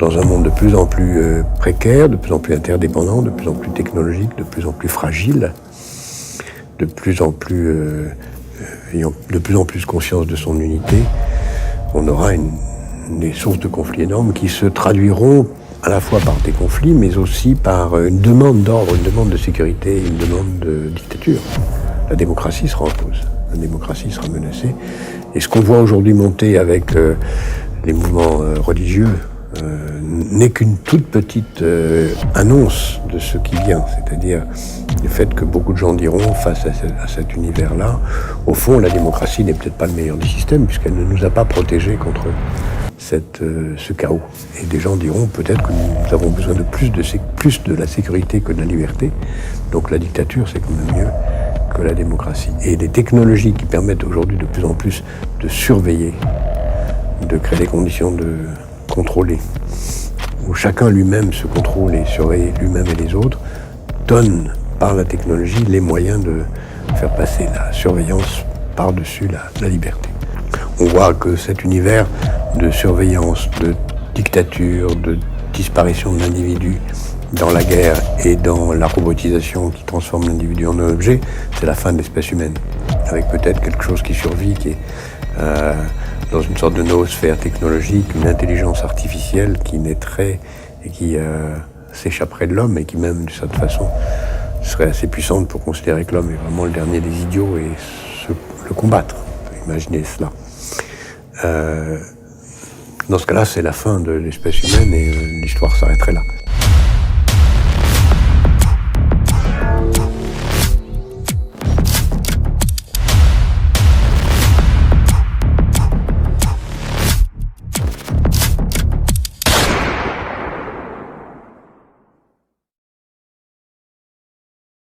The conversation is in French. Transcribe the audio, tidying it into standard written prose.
Dans un monde de plus en plus précaire, de plus en plus interdépendant, de plus en plus technologique, de plus en plus fragile, de plus en plus ayant de plus en plus conscience de son unité, on aura des sources de conflits énormes qui se traduiront à la fois par des conflits, mais aussi par une demande d'ordre, une demande de sécurité, une demande de dictature. La démocratie sera en cause, la démocratie sera menacée. Et ce qu'on voit aujourd'hui monter avec les mouvements religieux n'est qu'une toute petite annonce de ce qui vient, c'est-à-dire le fait que beaucoup de gens diront face à cet univers-là, au fond la démocratie n'est peut-être pas le meilleur des systèmes puisqu'elle ne nous a pas protégés contre ce chaos. Et des gens diront peut-être que nous avons besoin de plus de la sécurité que de la liberté, donc la dictature c'est quand même mieux que la démocratie. Et les technologies qui permettent aujourd'hui de plus en plus de surveiller, de créer des conditions de contrôler, où chacun lui-même se contrôle et surveille lui-même et les autres, donne par la technologie les moyens de faire passer la surveillance par-dessus la liberté. On voit que cet univers de surveillance, de dictature, de disparition de l'individu dans la guerre et dans la robotisation qui transforme l'individu en un objet, c'est la fin de l'espèce humaine, avec peut-être quelque chose qui survit, qui est dans une sorte de noosphère technologique, une intelligence artificielle qui naîtrait et qui s'échapperait de l'homme et qui même, de cette façon, serait assez puissante pour considérer que l'homme est vraiment le dernier des idiots et le combattre. Imaginez cela. Dans ce cas-là, c'est la fin de l'espèce humaine et l'histoire s'arrêterait là.